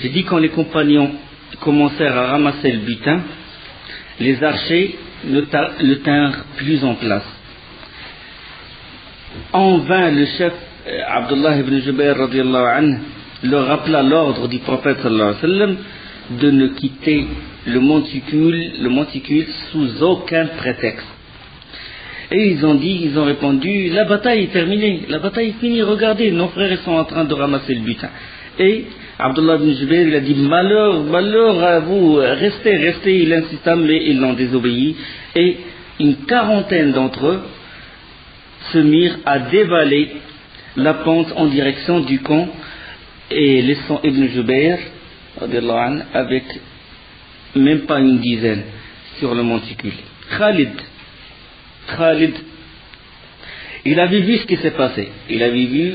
J'ai dit quand les compagnons commencèrent à ramasser le butin, les archers le tinrent plus en place. En vain, le chef Abdullah ibn Jubayr radiallahu anhu leur rappela l'ordre du prophète sallallahu alayhi wa sallam de ne quitter le monticule sous aucun prétexte. Et ils ont répondu, la bataille est terminée, la bataille est finie, regardez, nos frères ils sont en train de ramasser le butin. Et Abdullah ibn Jubayr, il a dit, malheur à vous, restez, il insista, mais ils l'ont désobéi. Et une quarantaine d'entre eux se mirent à dévaler la pente en direction du camp et laissant Ibn Jubayr avec même pas une dizaine sur le monticule. Khalid, il avait vu ce qui s'est passé. Il avait vu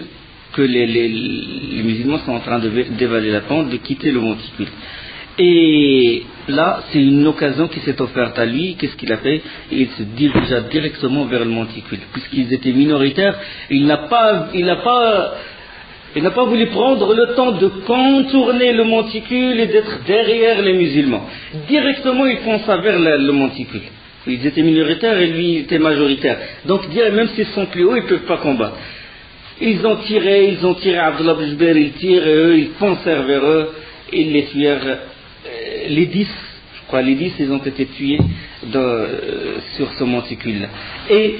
que les musulmans sont en train de dévaler la pente, de quitter le monticule. Et là, c'est une occasion qui s'est offerte à lui. Qu'est-ce qu'il a fait? Il se dirigea directement vers le monticule. Puisqu'ils étaient minoritaires, il n'a pas voulu prendre le temps de contourner le monticule et d'être derrière les musulmans. Directement, il fonça vers le monticule. Ils étaient minoritaires et lui était majoritaire. Donc, même s'ils sont plus hauts, ils ne peuvent pas combattre. Ils ont tiré Abdullah ibn Jubayr, ils tirent, et eux, ils foncèrent vers eux, ils les tuèrent. Les 10, ils ont été tués sur ce monticule-là. Et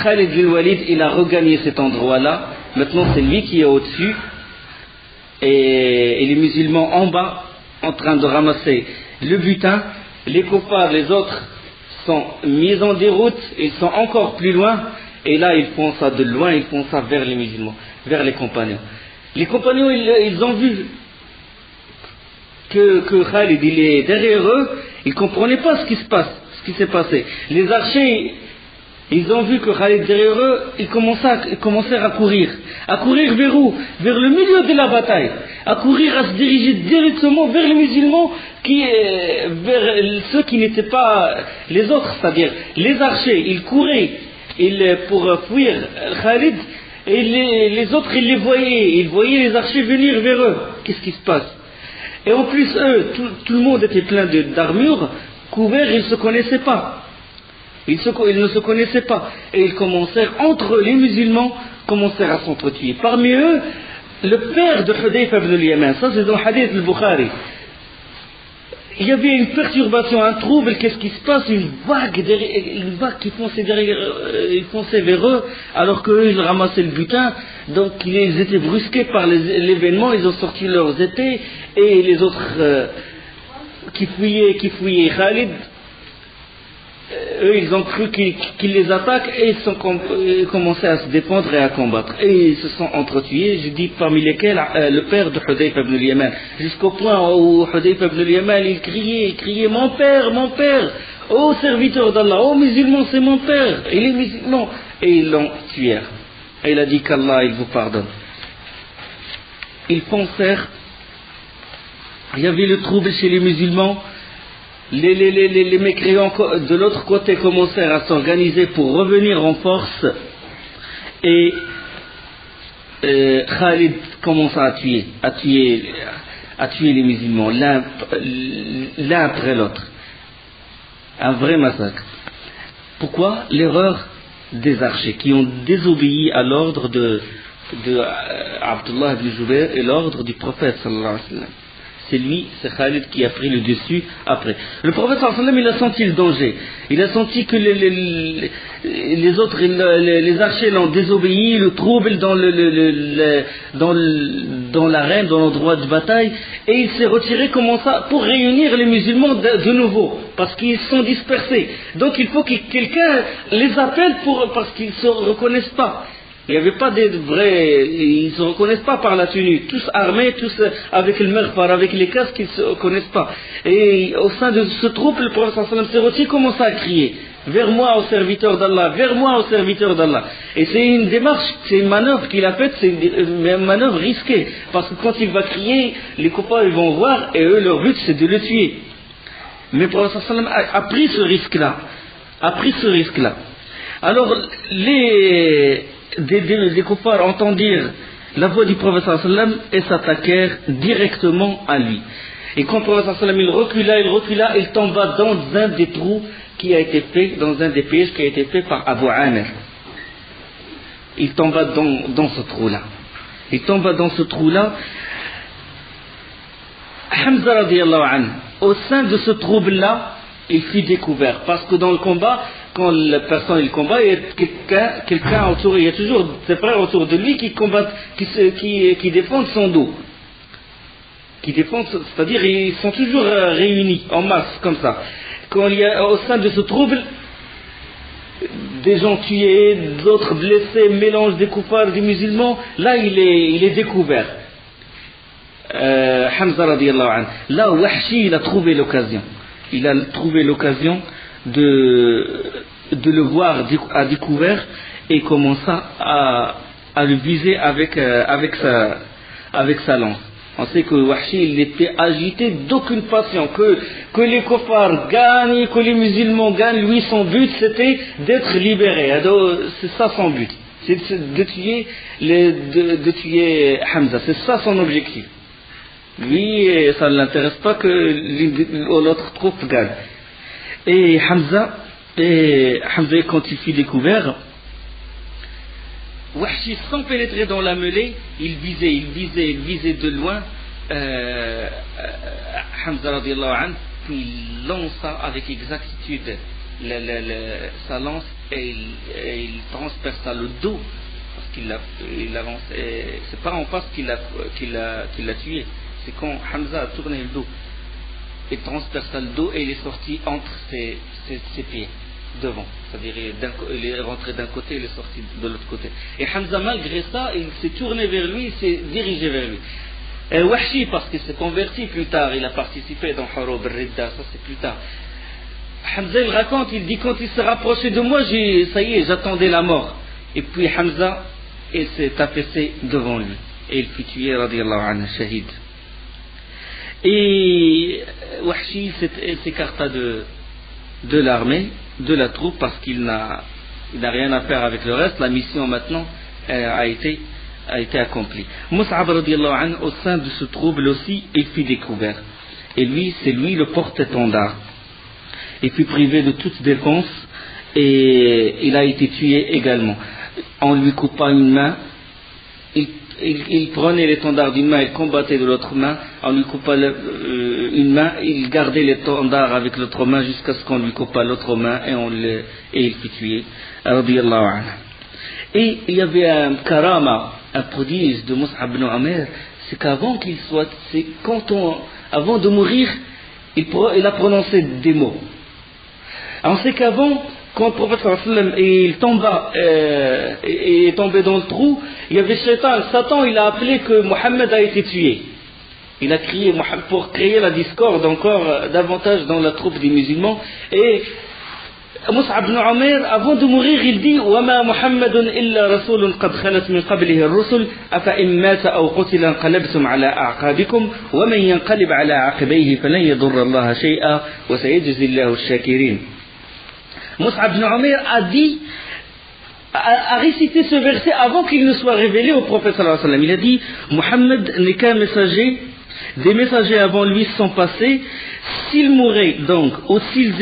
Khalid bin Walid, il a regagné cet endroit-là. Maintenant, c'est lui qui est au-dessus. Et les musulmans en bas, en train de ramasser le butin. Les kuffars, les autres, sont mis en déroute. Ils sont encore plus loin. Et là, il fonça de loin, il fonça vers les musulmans, vers les compagnons. Les compagnons, ils ont vu que Khalid, il est derrière eux, ils ne comprenaient pas ce qui s'est passé. Les archers, ils ont vu que Khalid derrière eux, ils commencèrent à courir. À courir vers où? Vers le milieu de la bataille. À courir, à se diriger directement vers les musulmans, vers ceux qui n'étaient pas les autres, c'est-à-dire les archers, ils couraient pour fuir Khalid, et les autres, ils voyaient les archers venir vers eux. Qu'est-ce qui se passe? Et en plus, eux, tout le monde était plein d'armures, couverts, ils ne se connaissaient pas. Ils ne se connaissaient pas. Et ils commencèrent, entre les musulmans, à s'entretuer. Parmi eux, le père de Hudayfa ibn al-Yaman, ça c'est dans le hadith al-Bukhari. Il y avait une perturbation, un trouble, qu'est-ce qui se passe? Une vague qui fonçait vers eux, alors qu'eux, ils ramassaient le butin. Donc, ils étaient brusqués par l'événement, ils ont sorti leurs épées, et les autres qui fouillaient Khalid, eux, ils ont cru qu'ils les attaquent, et ils commencé à se défendre et à combattre. Et ils se sont entretués, je dis parmi lesquels le père de Hudayfa ibn al-Yaman, jusqu'au point où Hudayfa ibn al-Yaman, il criait, mon père, ô serviteur d'Allah, ô musulman, c'est mon père, et les musulmans, et ils l'ont tué. Et il a dit qu'Allah, il vous pardonne. Ils pensèrent, il y avait le trouble chez les musulmans. Les mécréants de l'autre côté commencèrent à s'organiser pour revenir en force, et Khalid commença à tuer les musulmans l'un après l'autre. Un vrai massacre. Pourquoi? L'erreur des archers qui ont désobéi à l'ordre de Abdullah ibn Jubayr et l'ordre du prophète sallallahu alayhi wa sallam. C'est Khalid qui a pris le dessus après. Le prophète sallallahu alayhi wa sallam, il a senti le danger. Il a senti que les autres, les archers l'ont désobéi, le trouble dans l'arène, dans l'endroit de bataille, et il s'est retiré pour réunir les musulmans de nouveau, parce qu'ils sont dispersés. Donc il faut que quelqu'un les appelle parce qu'ils ne se reconnaissent pas. Il n'y avait pas de vrais, ils ne se reconnaissent pas par la tenue, tous armés, tous avec le merfar, avec les casques, ils ne se reconnaissent pas. Et au sein de ce troupe, le prophète sallallahu alayhi wa sallam s'est retiré, commence à crier, vers moi au serviteur d'Allah, vers moi au serviteur d'Allah. Et c'est une démarche, c'est une manœuvre qu'il a faite, c'est une manœuvre risquée, parce que quand il va crier, les copains ils vont voir, et eux leur but c'est de le tuer. Mais le prophète sallallahu alayhi wa sallam a pris ce risque-là. Alors des kuffars entendirent la voix du prophète sallallahu alayhi wa sallam et s'attaquèrent directement à lui. Et quand le prophète sallallahu alayhi wa sallam il recula, il tomba dans un des trous qui a été fait, dans un des pièges qui a été fait par Abu Amir. Il tomba dans ce trou-là. Il tomba dans ce trou-là. Hamza radiyallahu anhu, au sein de ce trouble-là, il fut découvert. Parce que dans le combat, quand la personne il combat, il y a quelqu'un autour, il y a toujours ses frères autour de lui qui combattent, qui défendent son dos. Qui défendent, c'est-à-dire ils sont toujours réunis en masse comme ça. Quand il y a au sein de ce trouble, des gens tués, d'autres blessés, mélange des koufars, des musulmans, là il est découvert. Hamza radiyallahu anhu. Là, Wahshi, il a trouvé l'occasion. Il a trouvé l'occasion de le voir à découvert et commença à le viser avec sa lance. On sait que Wahshi, il était agité d'aucune façon, que les koufars gagnent, que les musulmans gagnent. Lui, son but, c'était d'être libéré. C'est ça son but. C'est de tuer Hamza. C'est ça son objectif. Lui, ça ne l'intéresse pas que l'autre troupe gagne. Et Hamza, quand il fut découvert, Wahshi, sans pénétrer dans la mêlée, il visait de loin Hamza radiyallahu anhu, puis il lança avec exactitude sa lance et il transperça le dos, parce qu'il avance. C'est pas en face qu'il l'a tué, c'est quand Hamza a tourné le dos. Il transperça le dos et il est sorti entre ses pieds devant, c'est-à-dire il est rentré d'un côté et il est sorti de l'autre côté. Et Hamza, malgré ça, il s'est tourné vers lui, il s'est dirigé vers lui. Et Wahshi, parce qu'il s'est converti plus tard, il a participé dans Hurub al-Ridda, ça c'est plus tard. Hamza il raconte, il dit quand il s'est rapproché de moi, ça y est, j'attendais la mort. Et puis Hamza, il s'est affaissé devant lui et il fut tué radiyallahu anhu, shahid. Et Wahshi s'écarta de l'armée, de la troupe, parce qu'il n'a rien à faire avec le reste. La mission maintenant a été accomplie. Mus'ab radiyallahu anhu, au sein de ce trouble aussi, il fut découvert. Et lui, c'est lui le porte-étendard. Il fut privé de toute défense et il a été tué également. On lui coupa une main. Il prenait l'étendard d'une main, il combattait de l'autre main, on lui coupa une main, il gardait l'étendard avec l'autre main jusqu'à ce qu'on lui coupa l'autre main et il fut tué. Radiyallahu anhu. Et il y avait un karama, un prodige de Mus'ab ibn Umair, c'est qu'avant avant de mourir, il a prononcé des mots. On sait qu'avant, quand le prophète sallallahu alayhi wa sallam est tombé dans le trou, il y avait Satan, il a appelé que Mohammed a été tué. Il a crié pour créer la discorde encore davantage dans la troupe des musulmans. Et Mus'ab ibn Umair, avant de mourir, il dit وَمَا مُحَمَّدٌ إِلَّا رَسُولٌ قَدْ خَلَتْ مِنْ قَبْلِهِ الرُّسُلُ أَفَإِنْ مَاتَ أَوْ قُتِلَ انقلبتم على أعقابكم ومن ينقلب على عقبيه فلن يضر الله شيئا وسيجزي الله الشاكرين. Mus'ab ibn Umair a récité ce verset avant qu'il ne soit révélé au prophète sallallahu alayhi wa sallam. Il a dit Mohammed n'est qu'un messager, des messagers avant lui sont passés. S'il mourait donc, ou s'il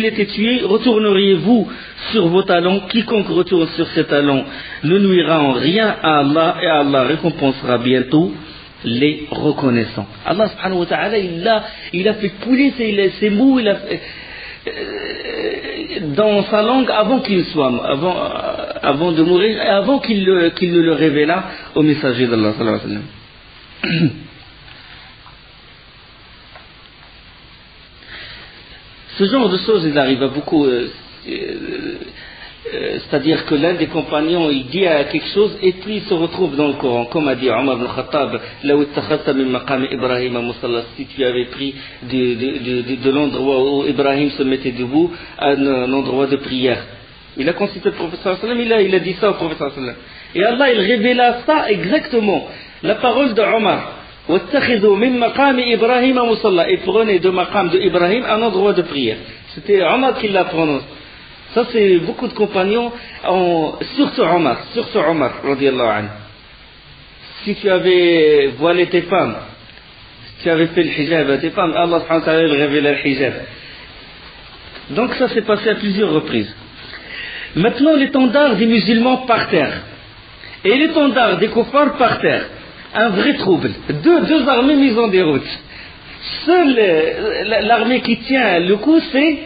était tué, retourneriez-vous sur vos talons. Quiconque retourne sur ses talons ne nuira en rien à Allah et Allah récompensera bientôt les reconnaissants. Allah subhanahu wa ta'ala, il a fait couler ses mots, dans sa langue avant avant de mourir et avant qu'il ne le révélât au messager d'Allah sallallahu alayhi wa sallam. Ce genre de choses, il arrive à beaucoup. C'est-à-dire que l'un des compagnons, il dit à quelque chose et puis il se retrouve dans le Coran, comme a dit Omar ibn Khattab, si tu avais pris de l'endroit où Ibrahim se mettait debout, un endroit de prière. Il a consulté le prophète sallallahu alayhi wa sallam, il a dit ça au prophète sallallahu alayhi wa sallam. Et Allah, il révéla ça exactement, la parole de Omar. Et prenez de maqam de Ibrahim un endroit de prière. C'était Omar qui l'a prononcé. Ça, c'est beaucoup de compagnons, surtout Omar, radiyallahu anhu. si tu avais voilé tes femmes, si tu avais fait le hijab à tes femmes, Allah subhanahu wa ta'ala révélait le hijab. Donc ça s'est passé à plusieurs reprises. Maintenant l'étendard des musulmans par terre et l'étendard des kuffars par terre. Un vrai trouble. Deux armées mises en déroute. Seule l'armée qui tient le coup, c'est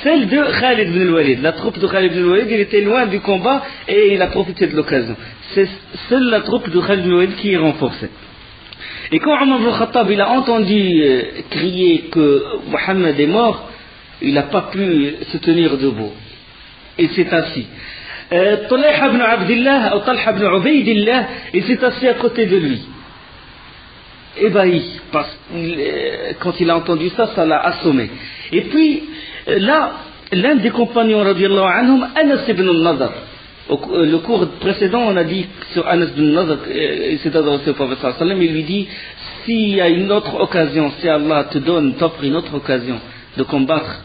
celle de Khalid ibn al-Walid. La troupe de Khalid ibn al-Walid, il était loin du combat et il a profité de l'occasion. C'est seule la troupe de Khalid ibn al-Walid qui est renforcée. Et quand Omar ibn al-Khattab il a entendu crier que Mohammed est mort, il n'a pas pu se tenir debout. Il s'est assis. Talha ibn Abdillah, ou Talha ibn Ubaydillah, il s'est assis à côté de lui. Ébahi, parce que quand il a entendu ça, ça l'a assommé. Et puis, là, l'un des compagnons, radiallahu anhum, Anas ibn al-Nadr. Le cours précédent, on a dit sur Anas ibn al-Nadr, il s'est adressé au prophète sallallahu alayhi wa sallam, il lui dit, s'il y a une autre occasion, si Allah t'offre une autre occasion de combattre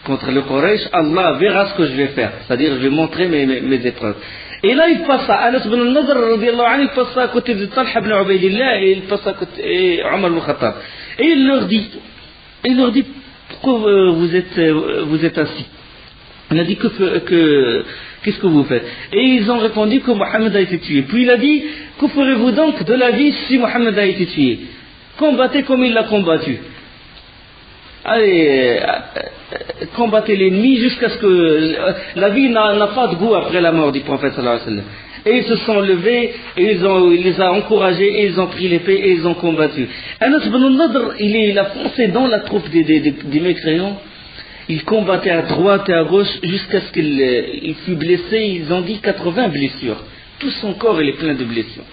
contre le Quraysh, Allah verra ce que je vais faire. C'est-à-dire, je vais montrer mes épreuves. Et là, il passe à Anas ibn al-Nadr, radiallahu anhu, il passe à côté de Talha ibn Ubaydillah, et il passe à côté de Omar ibn Khattab. Et il leur dit, pourquoi vous êtes assis? Il a dit, qu'est-ce que vous faites? Et ils ont répondu que Mohammed a été tué. Puis il a dit, que ferez-vous donc de la vie si Mohammed a été tué? Combattez comme il l'a combattu. Allez, combattez l'ennemi jusqu'à ce que la vie n'a pas de goût après la mort du prophète sallallahu alayhi wa sallam. Et ils se sont levés, et il les a encouragés, et ils ont pris l'épée, et ils ont combattu. Anas ibn al-Nadr, il a foncé dans la troupe des mécréants. Il combattait à droite et à gauche jusqu'à ce qu'il fût blessé. Ils ont dit 80 blessures. Tout son corps il est plein de blessures.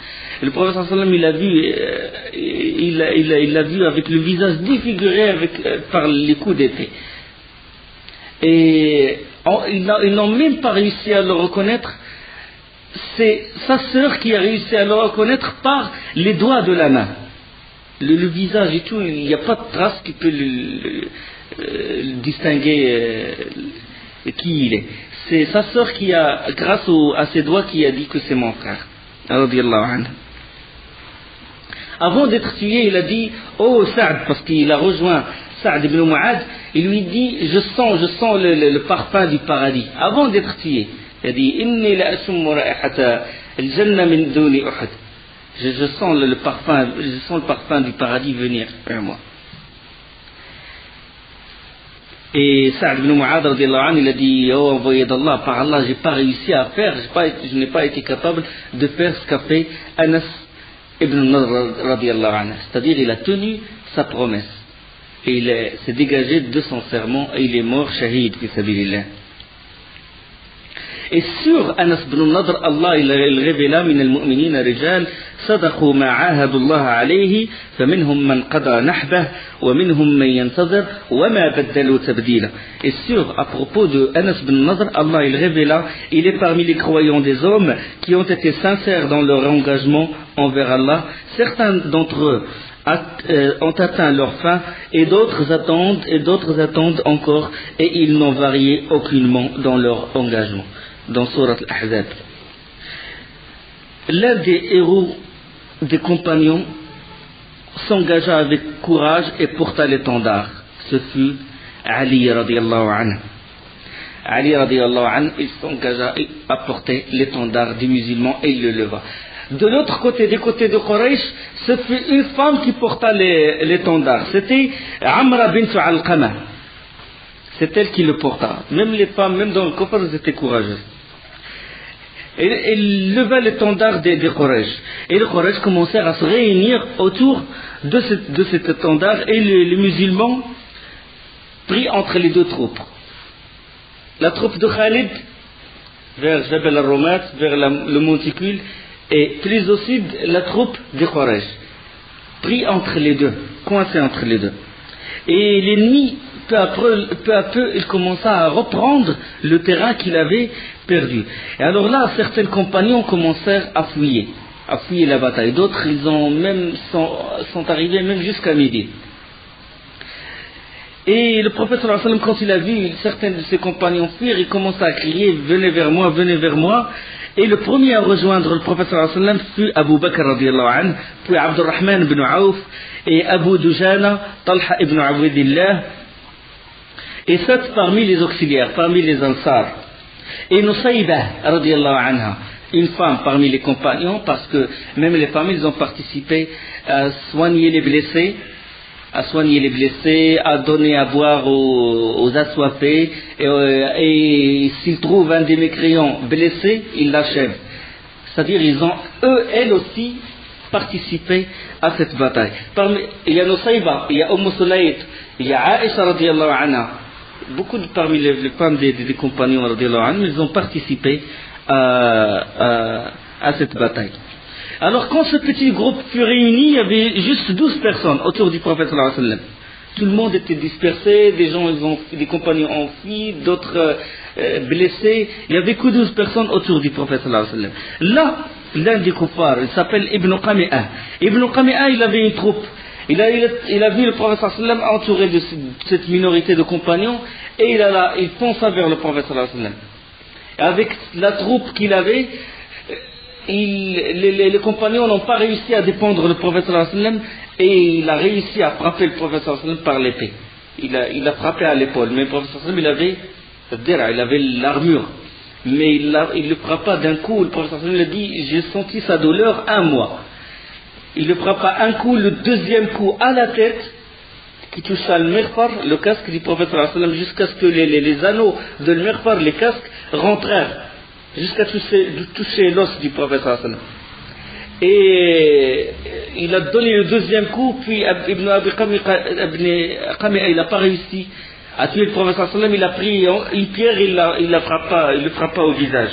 Et le prophète sallallahu alayhi wa sallam, il l'a vu avec le visage défiguré par les coups d'épée. Et ils n'ont même pas réussi à le reconnaître. C'est sa sœur qui a réussi à le reconnaître par les doigts de la main. Le visage et tout, il n'y a pas de trace qui peut le distinguer qui il est. C'est sa sœur qui a, grâce à ses doigts, qui a dit que c'est mon frère. Radiyallahu anhu. Avant d'être tué, il a dit, oh Saad, parce qu'il a rejoint Saad ibn Mu'ad, il lui dit, je sens le parfum du paradis. Avant d'être tué, il a dit, inni la asummu ra'ihata al-janna min duni Uhud. Je sens le parfum du paradis venir vers moi. Et Saad ibn Mu'ad, il a dit, oh envoyé d'Allah, par Allah, j'ai pas réussi à faire, je n'ai pas été capable de faire ce qu'a fait Anas ibn Nadr, radiallahu anhu. C'est-à-dire, il a tenu sa promesse. Et il s'est dégagé de son serment et il est mort shahid, fi sabilillah. Et sur Anas ibn Nadr, Allah il révéla min al-mu'minina rijal صدقوا ما عاهدوا الله عليه فمنهم من قضى نحبه ومنهم من ينتظر وما بدلوا تبديلا. Et sur, à propos de Anas ibn Nadr, Allah il révéla, il est parmi les croyants des hommes qui ont été sincères dans leur engagement envers Allah. Certains d'entre eux ont atteint leur fin et d'autres attendent encore et ils n'ont varié aucunement dans leur engagement. Dans Surat Al-Ahzab. L'un des héros des compagnons s'engagea avec courage et porta l'étendard. Ce fut Ali radiallahu anhu. Ali radiallahu anhu, il s'engagea à porter l'étendard des musulmans et il le leva. De l'autre côté, des côtés de Quraysh, ce fut une femme qui porta l'étendard. C'était Amra bint Alqama. C'est elle qui le porta. Même les femmes, même dans le Kufr, elles étaient courageuses. Et il leva l'étendard des Quraysh. Et les Quraysh commencèrent à se réunir autour de cet étendard et les musulmans pris entre les deux troupes. La troupe de Khalid vers Jabal al-Rumat, vers le monticule, et plus au sud la troupe des Quraysh, pris entre les deux, coincés entre les deux. Et l'ennemi, peu à peu, il commença à reprendre le terrain qu'il avait perdu. Et alors là, certains compagnons commencèrent à fouiller la bataille. D'autres, ils sont arrivés même jusqu'à midi. Et le prophète sallallahu alayhi wa sallam, quand il a vu certains de ses compagnons fuir, il commença à crier, venez vers moi, venez vers moi. Et le premier à rejoindre le prophète sallallahu alayhi wa sallam fut Abu Bakr radiallahu anhu, puis Abdurrahman ibn Auf et Abu Dujana, Talha ibn Ubaydillah, et 7 parmi les auxiliaires, parmi les Ansar. Et Nusayba radiallahu anha, une femme parmi les compagnons, parce que même les femmes, ils ont participé à soigner les blessés, à donner à boire aux assoiffés, et s'ils trouvent un des mécréants blessé, ils l'achèvent. C'est-à-dire, elles aussi, participé à cette bataille. Il y a Nusayba, il y a Sulayd, il y a Aïcha radiallahu anha. Beaucoup parmi les femmes des compagnons radiallahu anha, ils ont participé à cette bataille. Alors quand ce petit groupe fut réuni, il y avait juste 12 personnes autour du prophète sallallahu alayhi wa sallam. Tout le monde était dispersé, des compagnons ont fui, d'autres blessés. Il n'y avait que 12 personnes autour du prophète sallallahu alayhi wa sallam. Là, l'un des kuffars, il s'appelle Ibn Qami'a. Ibn Qami'a, il avait une troupe. Il a vu le prophète sallallahu alayhi wa sallam entouré de cette minorité de compagnons, et il fonça vers le prophète sallallahu alayhi wa sallam. Avec la troupe qu'il avait, les compagnons n'ont pas réussi à défendre le prophète sallallahu alayhi wa sallam, et il a réussi à frapper le prophète sallallahu alayhi wa sallam par l'épée. Il a frappé à l'épaule, mais le prophète sallallahu alayhi wa sallam, il avait l'armure, mais il ne le frappa d'un coup. Le prophète sallallahu alayhi wa sallam a dit: j'ai senti sa douleur un mois. Il le frappa un coup, le deuxième coup à la tête, qui toucha le mirfar, le casque du prophète sallallahu alayhi wa sallam, jusqu'à ce que les anneaux de le mirfar, les casques, rentrèrent jusqu'à toucher l'os du prophète sallallahu alayhi wa sallam. Et il a donné le deuxième coup, puis Ibn Abi Qami'a, il n'a pas réussi à tuer le prophète sallallahu alayhi wa sallam. Il a pris une pierre, il le frappa au visage,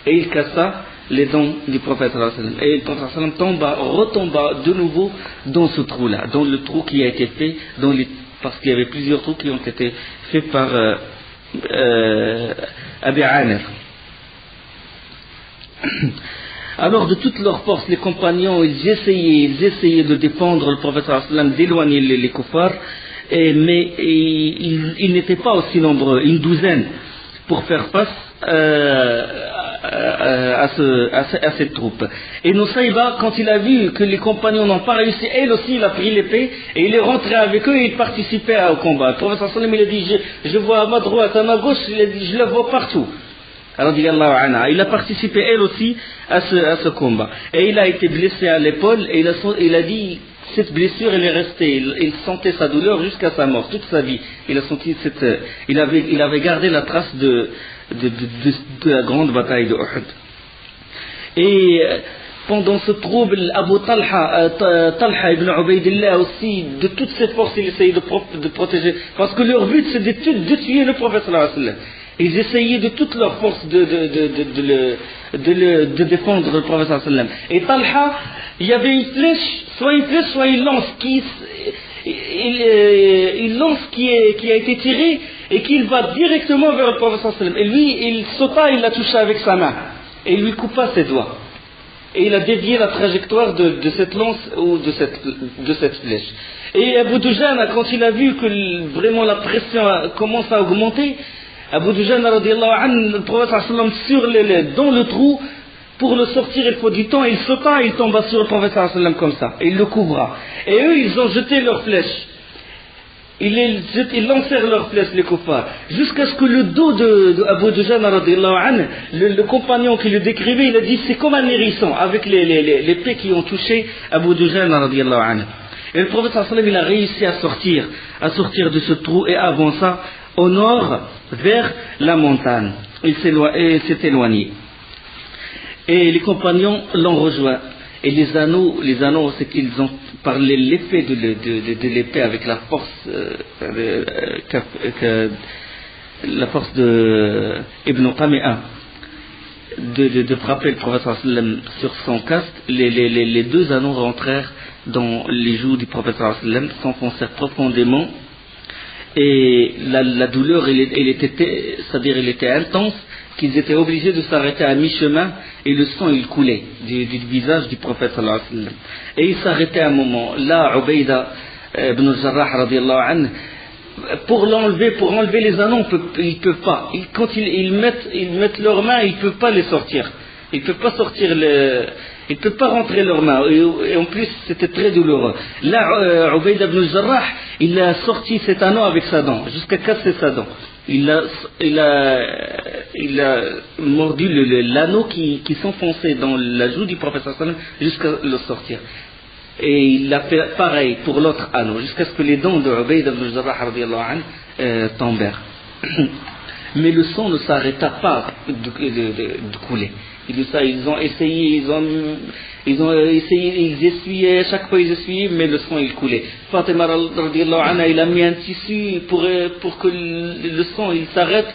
et il cassa les dents du prophète sallallahu alayhi wa sallam. Et le prophète sallallahu alayhi wa sallam retomba de nouveau dans ce trou-là, dans le trou qui a été fait, parce qu'il y avait plusieurs trous qui ont été faits par Abi Amir. Alors de toute leur force, les compagnons, ils essayaient de défendre le prophète sallallahu alayhi wa sallam, d'éloigner les kuffars, mais ils n'étaient pas aussi nombreux, une douzaine, pour faire face à cette troupe. Et Nusayba, quand il a vu que les compagnons n'ont pas réussi, elle aussi, il a pris l'épée et il est rentré avec eux et il participait au combat. Le prophète sallallahu alayhi wa sallam, il a dit: je vois à ma droite, à ma gauche, il a dit, je la vois partout. Il a participé elle aussi à ce combat. Et il a été blessé à l'épaule, et il a dit: cette blessure, elle est restée. Il sentait sa douleur jusqu'à sa mort, toute sa vie. Il avait gardé la trace de la grande bataille de Uhud. Et pendant ce trouble, Abu Talha ibn Ubaydillah aussi, de toutes ses forces, il essayait de protéger. Parce que leur but, c'est de tuer le prophète sallallahu alayhi wa sallam. Ils essayaient de toute leur force de défendre le prophète sallallahu alayhi wa sallam. Et Talha, il y avait une flèche, soit une lance qui a été tirée et qui va directement vers le prophète sallallahu alayhi wa sallam. Et lui, il sauta, il la toucha avec sa main et il lui coupa ses doigts. Et il a dévié la trajectoire de cette lance ou de cette flèche. Et Abu Dujana, quand il a vu que vraiment la pression commence à augmenter, Abu Dujana radiallahu anhu, le prophète sallallahu alayhi wa sallam, dans le trou, pour le sortir il faut du temps, il sauta, il tomba sur le prophète sallallahu alayhi wa sallam comme ça, et il le couvra. Et eux, ils ont jeté leurs flèches. Ils lancèrent leurs flèches, les kuffars, jusqu'à ce que le dos de Abu Dujana radiallahu anhu, le compagnon qui le décrivait, il a dit: c'est comme un hérisson, avec les plaies qui ont touché Abu Dujana radiallahu anhu. Et le prophète sallallahu alayhi wa sallam, il a réussi à sortir de ce trou et avança au nord vers la montagne. Il s'est éloigné. Et les compagnons l'ont rejoint. Et les anneaux, c'est qu'ils ont parlé l'effet de l'épée avec la force, la force de Ibn Qami'a de frapper le prophète sallallahu alayhi wa sallam sur son casque. Les deux anneaux rentrèrent dans les joues du prophète sallallahu alayhi wa sallam, s'enfoncèrent profondément. Et la douleur, elle était intense, qu'ils étaient obligés de s'arrêter à mi-chemin, et le sang il coulait du visage du prophète sallallahu alayhi wa sallam. Et il s'arrêtait un moment. Là, Ubayda ibn al-Jarrah radiallahu anhu, pour enlever les anneaux, ils ne peuvent pas. Quand ils mettent leurs mains, ils ne peuvent pas les sortir. Il ne peut pas sortir il ne peut pas rentrer leurs mains. Et en plus, c'était très douloureux. Là, Ubayd ibn Jarrah, il a sorti cet anneau avec sa dent, jusqu'à casser sa dent. Il a mordu l'anneau qui s'enfonçait dans la joue du prophète sallallahu alayhi wa sallam jusqu'à le sortir. Et il a fait pareil pour l'autre anneau, jusqu'à ce que les dents de Ubayd ibn Jarrah radiyallahu anhu tombèrent. Mais le sang ne s'arrêta pas de couler. Ils ont essayé, ils essuyaient, chaque fois ils essuyaient, mais le sang il coulait. Fatima radiyallahu anha, il a mis un tissu pour que le sang il s'arrête.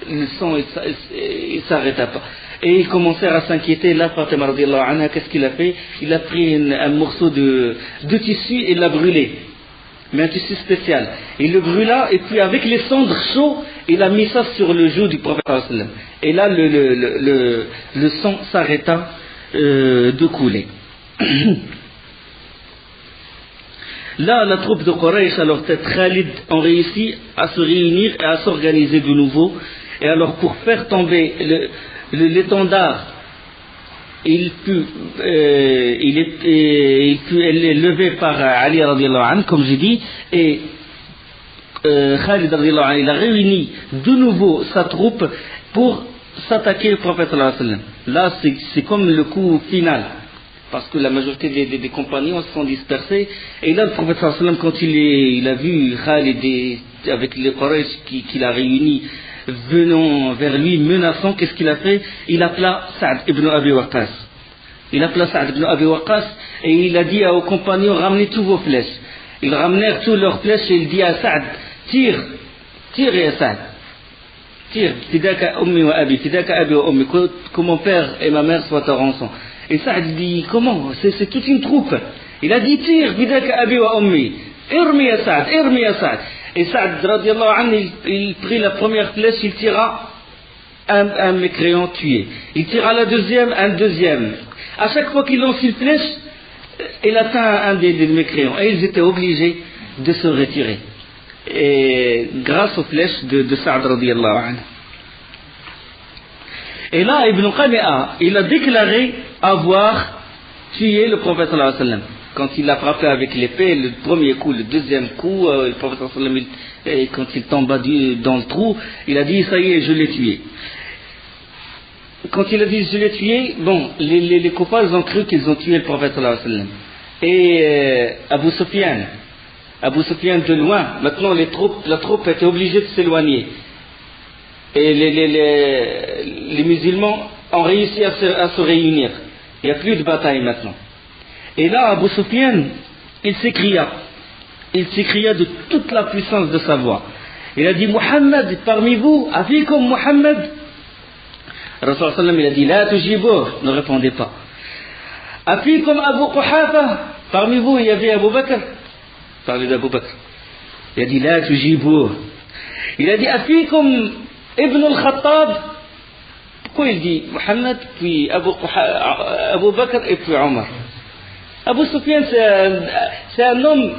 Le sang il s'arrêta pas. Et ils commencèrent à s'inquiéter. Là, Fatima radiyallahu anha, qu'est-ce qu'il a fait? Il a pris un morceau de tissu et l'a brûlé. Mais un tissu spécial. Il le brûla et puis avec les cendres chaudes, il a mis ça sur le joug du prophète sallallahu alayhi wa sallam. Et là, le sang s'arrêta de couler. Là, la troupe de Quraysh, à leur tête Khalid, ont réussi à se réunir et à s'organiser de nouveau. Et alors, pour faire tomber l'étendard, il fut élevé par Ali radiallahu anhu, comme j'ai dit, et Khalid radiallahu anhu, il a réuni de nouveau sa troupe pour s'attaquer au prophète sallallahu alayhi wa sallam. Là, c'est comme le coup final, parce que la majorité des compagnons se sont dispersés, et là, le prophète sallallahu alayhi wa sallam, quand il a vu Khalid avec les Quraysh qu'il a réunis, venant vers lui, menaçant, qu'est-ce qu'il a fait? Il appela Sa'd ibn Abi Waqqas. Il appela Sa'd ibn Abi Waqqas et il a dit aux compagnons, ramenez tous vos flèches. Ils ramenèrent tous leurs flèches et il dit à Sa'd, tire ya Sa'd, tire, fidaka ummi wa abi, fidaka abi wa ummi, que mon père et ma mère soient à rançon. Et Sa'd dit, comment? C'est toute une troupe. Il a dit, tire, fidaka abi wa ummi, irmi ya Sa'd. Et Sa'd radiallahu anhu, il prit la première flèche, il tira un mécréant tué. Il tira la deuxième, un deuxième. À chaque fois qu'il lance une flèche, il atteint un des mécréants. Et ils étaient obligés de se retirer. Et grâce aux flèches de Sa'd radiallahu anhu. Et là, Ibn Qami'a, il a déclaré avoir tué le prophète sallallahu alayhi wa sallam. Quand il l'a frappé avec l'épée, le premier coup, le deuxième coup, le prophète sallallahu alayhi wa sallam, quand il tomba dans le trou, il a dit, ça y est, je l'ai tué. Quand il a dit, je l'ai tué, bon, les copains, ils ont cru qu'ils ont tué le prophète sallallahu alayhi wa sallam. Et Abu Sufyan de loin, maintenant la troupe était obligée de s'éloigner. Et les musulmans ont réussi à se réunir. Il n'y a plus de bataille maintenant. Et là, Abu Sufyan, il s'écria de toute la puissance de sa voix. Il a dit, Muhammad, parmi vous, afikum Muhammad. Rasul sallam, il a dit, la tujibuh, ne répondez pas. Afikum Abu Quhafa, parmi vous, il y avait Abu Bakr. Parlez d'Abu Bakr. Il a dit, la tujibuh. Il a dit, afikum Ibn al-Khattab. Pourquoi il dit Muhammad, puis Abu Bakr et puis Omar? Abu Sufyan, c'est un homme,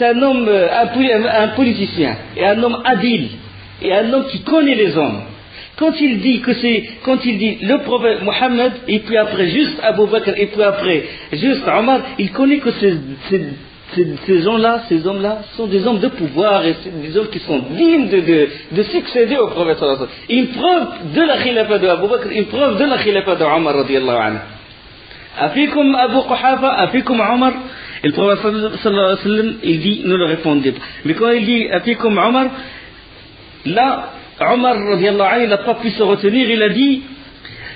un politicien, et un homme habile, et un homme qui connaît les hommes. Quand il dit le prophète Mohammed, et puis après juste Abu Bakr, et puis après juste Omar, il connaît que ces gens-là, ces hommes-là, sont des hommes de pouvoir, et des hommes qui sont dignes de succéder au prophète sallallahu alayhi wa sallam. Une preuve de la khilafa de Abu Bakr, une preuve de la khilafa de Omar radiyallahu anhu. Afikum Abu Quhafa, afikum Omar. Et le prophète sallallahu alayhi wa sallam, il dit, ne le répondez pas. Mais quand il dit afikum Omar, là, Omar radiallahu anhu, il n'a pas pu se retenir, il a dit,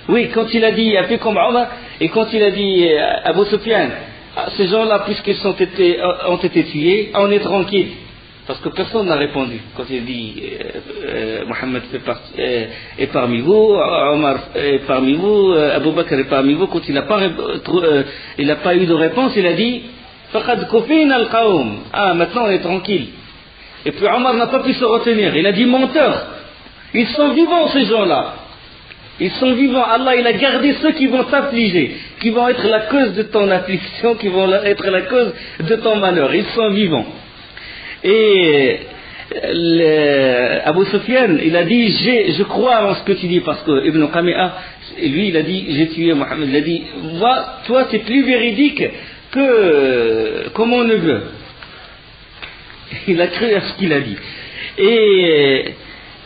oui, quand il a dit afikum Omar, et quand il a dit Abu Sufyan, ces gens-là, puisqu'ils ont été tués, on est tranquille. Parce que personne n'a répondu. Quand il dit Mohammed est parmi vous, Omar est parmi vous, Abu Bakr est parmi vous, quand il n'a pas eu de réponse, il a dit Faqad kufina al-qawm. Ah, maintenant on est tranquille. Et puis Omar n'a pas pu se retenir. Il a dit menteur. Ils sont vivants ces gens-là. Ils sont vivants. Allah, il a gardé ceux qui vont t'affliger, qui vont être la cause de ton affliction, qui vont être la cause de ton malheur. Ils sont vivants. Et Abu Sufyan, il a dit je crois en ce que tu dis, parce que Ibn Qami'a, lui, il a dit j'ai tué Mohammed. Il a dit toi, c'est plus véridique que mon neveu. Il a cru à ce qu'il a dit. Et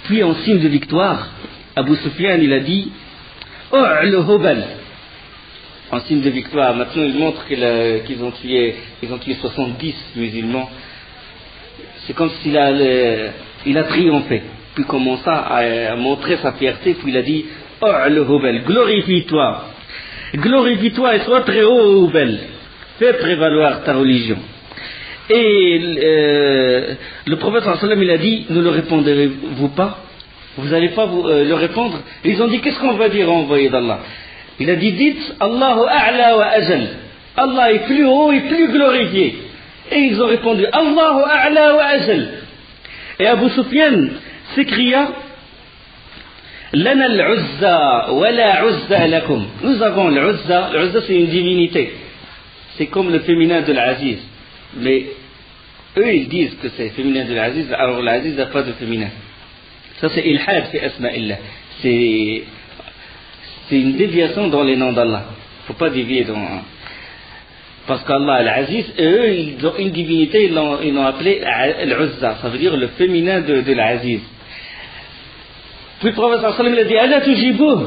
puis en signe de victoire, Abu Sufyan, il a dit oh le Hubal. En signe de victoire, maintenant il montre qu'ils ont tué 70 musulmans. C'est comme s'il il a triomphé. Puis commença à montrer sa fierté, puis il a dit oh le Hubal, glorifie-toi et sois très haut Hubal, fais prévaloir ta religion. Et le prophète sallallahu alayhi wa sallam, il a dit ne le répondrez-vous pas? Vous n'allez pas le répondre? Ils ont dit qu'est-ce qu'on va dire envoyé d'Allah? Il a dit dites Allahu a'la wa ajal, Allah est plus haut et plus glorifié. Et ils ont répondu Allahu a'la wa ajal. Et Abu Sufyan s'écria lana al-uzza wa la uzza lakum. Nous avons l'uzza. L'uzza, c'est une divinité, c'est comme le féminin de l'Aziz, mais eux ils disent que c'est féminin de l'Aziz, alors l'Aziz n'a pas de féminin. Ça c'est ilhad fi asma'illah, c'est une déviation dans les noms d'Allah. Il ne faut pas dévier parce qu'Allah al-Aziz, eux ils ont une divinité, ils l'ont appelé al-Uzza, ça veut dire le féminin de l'Aziz. Puis le prophète sallallahu alayhi wa sallam, il a dit ala tujibouh,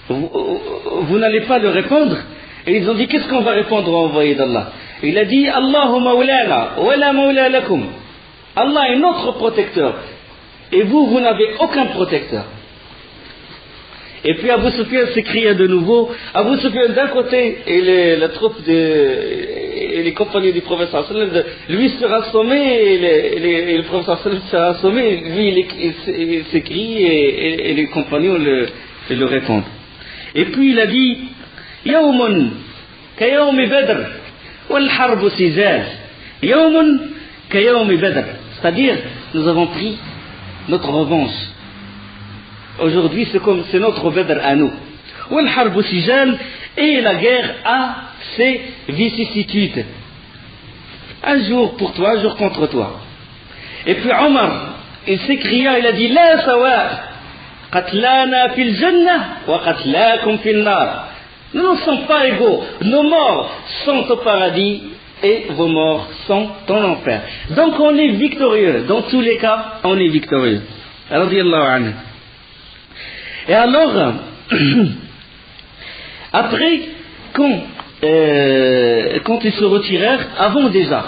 vous n'allez pas le répondre? Et ils ont dit qu'est-ce qu'on va répondre au envoyé d'Allah? Il a dit Allahu mawlana wa la mawla lakum, Allah est notre protecteur et vous n'avez aucun protecteur. Et puis Abu Sufyan s'écria de nouveau. Abu Sufyan d'un côté et la troupe et les compagnons du prophète sallallahu alayhi wa sallam, lui sera assommé et le prophète sallallahu alayhi wa sallam sera assommé, lui il s'écrie et les compagnons le répondent. Et puis il a dit Yawmun kayawmi Badr wal harbu sijal, Yawmun kayawmi Badr, c'est-à-dire nous avons pris notre revanche. Aujourd'hui, c'est notre Badr à nous. Wal harbu sijal, et la guerre a ses vicissitudes. Un jour pour toi, un jour contre toi. Et puis Omar, il s'écria, il a dit la sawa, qatlana fil jannah wa qatlakum fil nar. Nous ne sommes pas égaux. Nos morts sont au paradis et vos morts sont en enfer. Donc on est victorieux. Dans tous les cas, on est victorieux. Radiyallahu anhu. Et alors, après, quand ils se retirèrent, avant déjà,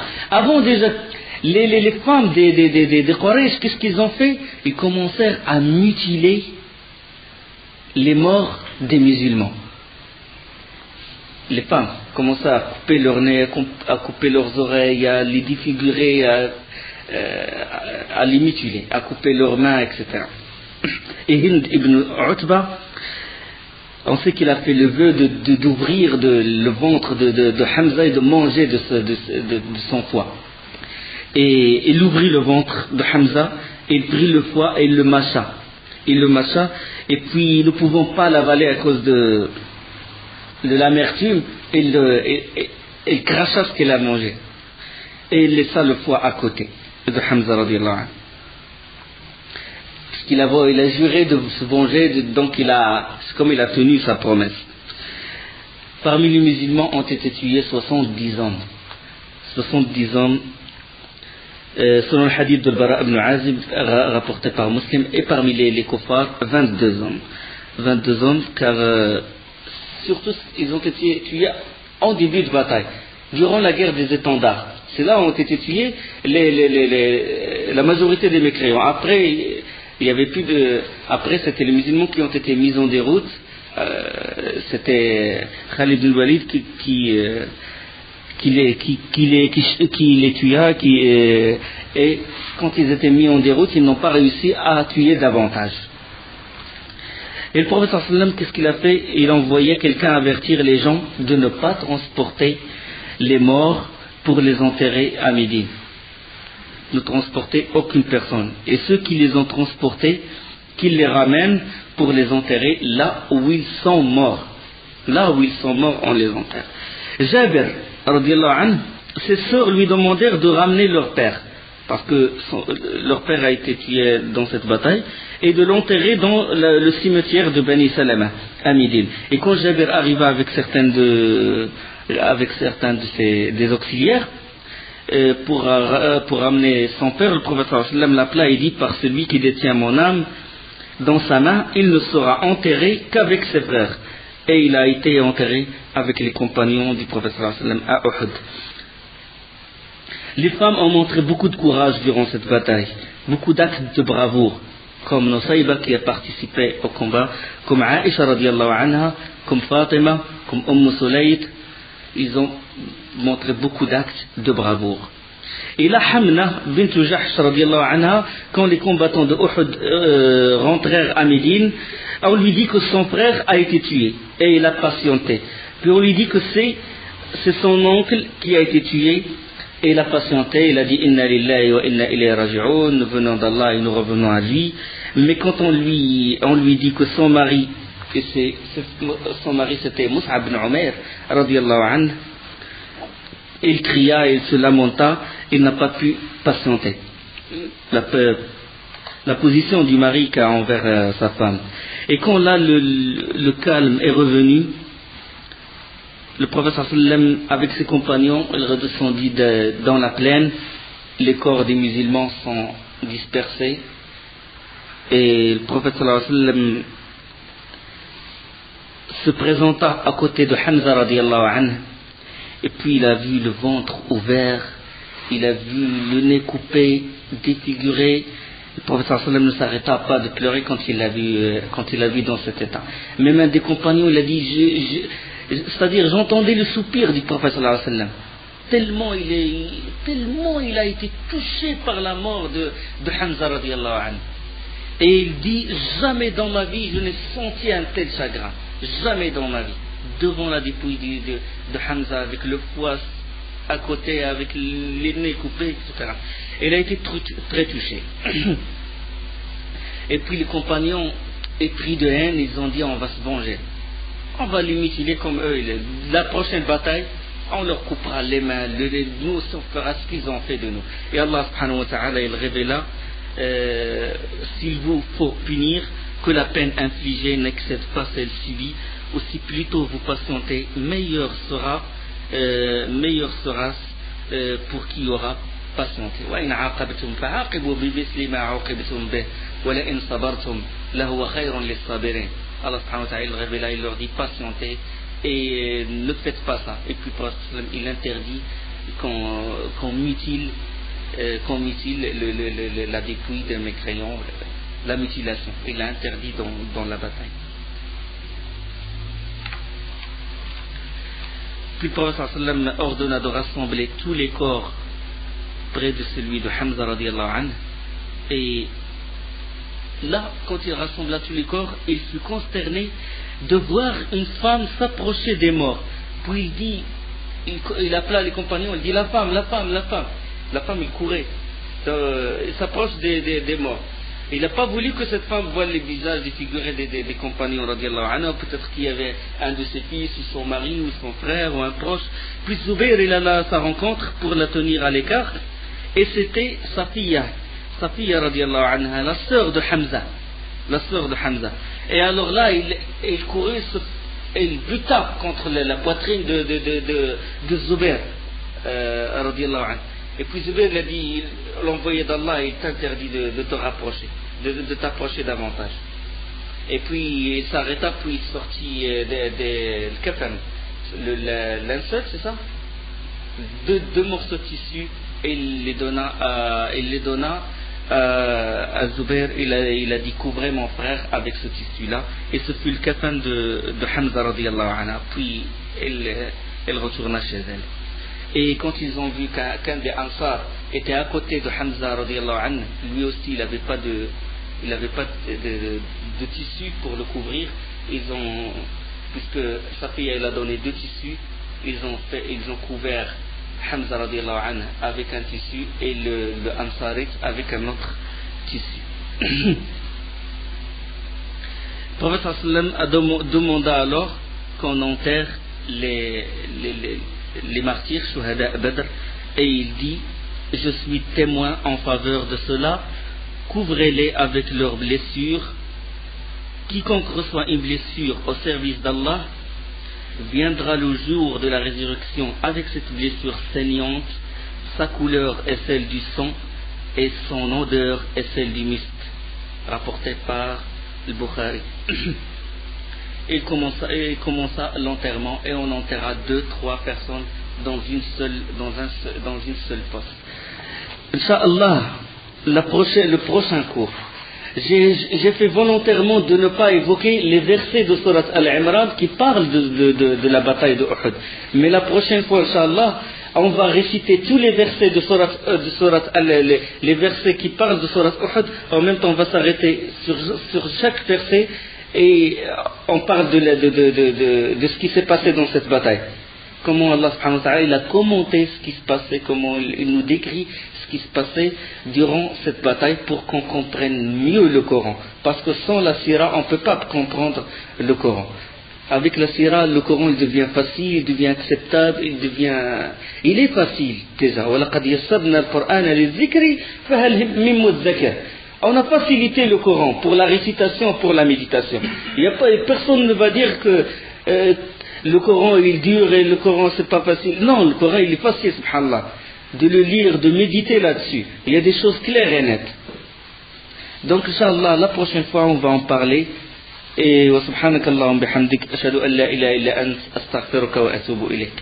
les femmes des Quraysh, qu'est-ce qu'ils ont fait? Ils commencèrent à mutiler les morts des musulmans. Les femmes commençaient à couper leur nez, à couper leurs oreilles, à les défigurer, à les mutiler, à couper leurs mains, etc. Et Hind ibn Utba, on sait qu'il a fait le vœu d'ouvrir le ventre de Hamza et de manger de son foie. Et il ouvrit le ventre de Hamza, et il prit le foie et il le mâcha. Et puis ne pouvant pas l'avaler à cause de l'amertume, il cracha ce qu'il a mangé. Et il laissa le foie à côté de Hamza radiyallahu anhu. Il a juré de se venger, donc c'est comme il a tenu sa promesse. Parmi les musulmans ont été tués 70 hommes. 70 hommes, selon le hadith de Bara ibn Azib, rapporté par Muslim, et parmi les kuffars, 22 hommes. 22 hommes, car surtout ils ont été tués en début de bataille, durant la guerre des étendards. C'est là où ont été tués la majorité des mécréants. Après, il y avait plus de. Après, c'était les musulmans qui ont été mis en déroute. C'était Khalid ibn Walid qui les tua. Et quand ils étaient mis en déroute, ils n'ont pas réussi à tuer davantage. Et le prophète sallallahu alayhi wa sallam, qu'est-ce qu'il a fait? Il envoyait quelqu'un avertir les gens de ne pas transporter les morts pour les enterrer à Médine. Ne transporter aucune personne. Et ceux qui les ont transportés, qu'ils les ramènent pour les enterrer là où ils sont morts. Là où ils sont morts, on les enterre. Jabir, radiyallahu anhu, ses sœurs lui demandèrent de ramener leur père. parce que leur père a été tué dans cette bataille, et de l'enterrer dans le cimetière de Bani Salama, à Médine. Et quand Jabir arriva avec certains des auxiliaires, pour amener son père, le prophète sallallahu alayhi wa sallam l'appela et dit: par celui qui détient mon âme dans sa main, il ne sera enterré qu'avec ses frères. Et il a été enterré avec les compagnons du prophète sallallahu alayhi wa sallam à Uhud. Les femmes ont montré beaucoup de courage durant cette bataille, beaucoup d'actes de bravoure, comme Nusayba qui a participé au combat, comme Aïcha radiallahu anha, comme Fatima, comme Sulayd. Ils ont montré beaucoup d'actes de bravoure. Et la Hamna bint Jahsh radiallahu anha, quand les combattants de Uhud rentrèrent à Médine, on lui dit que son frère a été tué, et il a patienté. Puis on lui dit que c'est son oncle qui a été tué, et il a patienté. Il a dit: Inna lillahi wa inna ilayhi raji'un, nous venons d'Allah et nous revenons à lui. Mais quand on lui dit que son mari, c'était Mus'ab ibn Umair radiallahu anhu, il cria et il se lamenta, il n'a pas pu patienter. La position du mari qu'a envers sa femme. Et quand là le calme est revenu, le prophète sallallahu alayhi wa sallam, avec ses compagnons, il redescendit dans la plaine. Les corps des musulmans sont dispersés. Et le prophète sallallahu alayhi wa sallam se présenta à côté de Hamza radiallahu anhu. Et puis il a vu le ventre ouvert, il a vu le nez coupé, défiguré. Le prophète sallallahu alayhi wa sallam ne s'arrêta pas de pleurer quand il l'a vu dans cet état. Même un des compagnons, il a dit, c'est-à-dire j'entendais le soupir du prophète sallallahu alayhi wa sallam. Tellement il a été touché par la mort de Hamza radiallahu anhu. Et il dit: jamais dans ma vie je n'ai senti un tel chagrin. Jamais dans ma vie. Devant la dépouille de Hamza, avec le foie à côté, avec les nez coupés, etc. Il a été très touché. Et puis les compagnons, épris de haine, ils ont dit: on va se venger. On va les mutiler comme eux. La prochaine bataille, on leur coupera les mains, nous aussi on fera ce qu'ils ont fait de nous. Et Allah subhanahu wa ta'ala, il révéla: s'il vous faut punir, que la peine infligée n'excède pas celle subie, ou si plutôt vous patientez, meilleur sera pour qui aura patienté. وإن عاقبتم فعاقبوا بمثل ما عوقبتم به ولئن صبرتم لهو خير للصابرين. Allah subhanahu wa ta'ala, il révéla, il leur dit: patientez et ne faites pas ça. Et puis il interdit qu'on mutile la dépouille d'un mécréant, la mutilation. Il l'a interdit dans la bataille. Puis le prophète sallallahu alayhi wa sallam ordonna de rassembler tous les corps près de celui de Hamza radiallahu anhu. Et là, quand il rassembla tous les corps, il fut consterné de voir une femme s'approcher des morts. Puis il dit, il appela les compagnons, il dit: la femme. La femme, il courait, il s'approche des morts. Il n'a pas voulu que cette femme voie les visages défigurés des compagnons radiallahu anhu. Peut-être qu'il y avait un de ses fils, ou son mari, ou son frère, ou un proche. Puis Zubair, il alla à sa rencontre pour la tenir à l'écart. Et c'était Safiya radiallahu anha, la sœur de Hamza. Et alors là, il courait, il buta contre la poitrine de Zubair radiallahu anhu. Et puis Zubair a dit: l'envoyé d'Allah, il t'interdit de te rapprocher, de t'approcher davantage. Et puis il s'arrêta, puis il sortit le kafan, l'insert, c'est ça, deux morceaux de tissu, et il les donna à Zubair. Il a dit: couvrez mon frère avec ce tissu-là. Et ce fut le kafan de Hamza radiallahu anha. Puis elle retourna chez elle. Et quand ils ont vu qu'un des Ansar était à côté de Hamza radiallahu anhu, lui aussi il n'avait pas de tissu pour le couvrir, puisque Safiya il a donné 2 tissus, ils ont couvert Hamza radiallahu anhu avec un tissu et le Ansarit avec un autre tissu. Le prophète sallallahu alayhi wa sallam demanda alors qu'on enterre les martyrs, Shuhada Badr, et il dit: je suis témoin en faveur de cela. Couvrez-les avec leurs blessures. Quiconque reçoit une blessure au service d'Allah viendra le jour de la résurrection avec cette blessure saignante. Sa couleur est celle du sang et son odeur est celle du mist. Rapporté par le Bukhari. Il commença l'enterrement et on enterra 2-3 personnes dans une seule fosse. Inch'Allah, le prochain cours, j'ai fait volontairement de ne pas évoquer les versets de Surat Al-Imran qui parlent de la bataille de Uhud. Mais la prochaine fois, Inch'Allah, on va réciter tous les versets de Surat les versets qui parlent de Surat Uhud. En même temps, on va s'arrêter sur chaque verset et on parle de ce qui s'est passé dans cette bataille. Comment Allah subhanahu wa ta'ala il a commenté ce qui se passait, comment il nous décrit ce qui se passait durant cette bataille pour qu'on comprenne mieux le Coran. Parce que sans la sira, on ne peut pas comprendre le Coran. Avec la sira, le Coran il devient facile, il devient acceptable, il est facile déjà. On a facilité le Coran pour la récitation, pour la méditation. Personne ne va dire que le Coran il est dur et le Coran c'est pas facile. Non, le Coran il est facile, subhanallah. De le lire, de méditer là-dessus. Il y a des choses claires et nettes. Donc, Inch'Allah, la prochaine fois on va en parler. Et wa subhanakallahumma bihamdik ashhadu an la ilaha illa ant astaghfiruka wa atubu ilayk.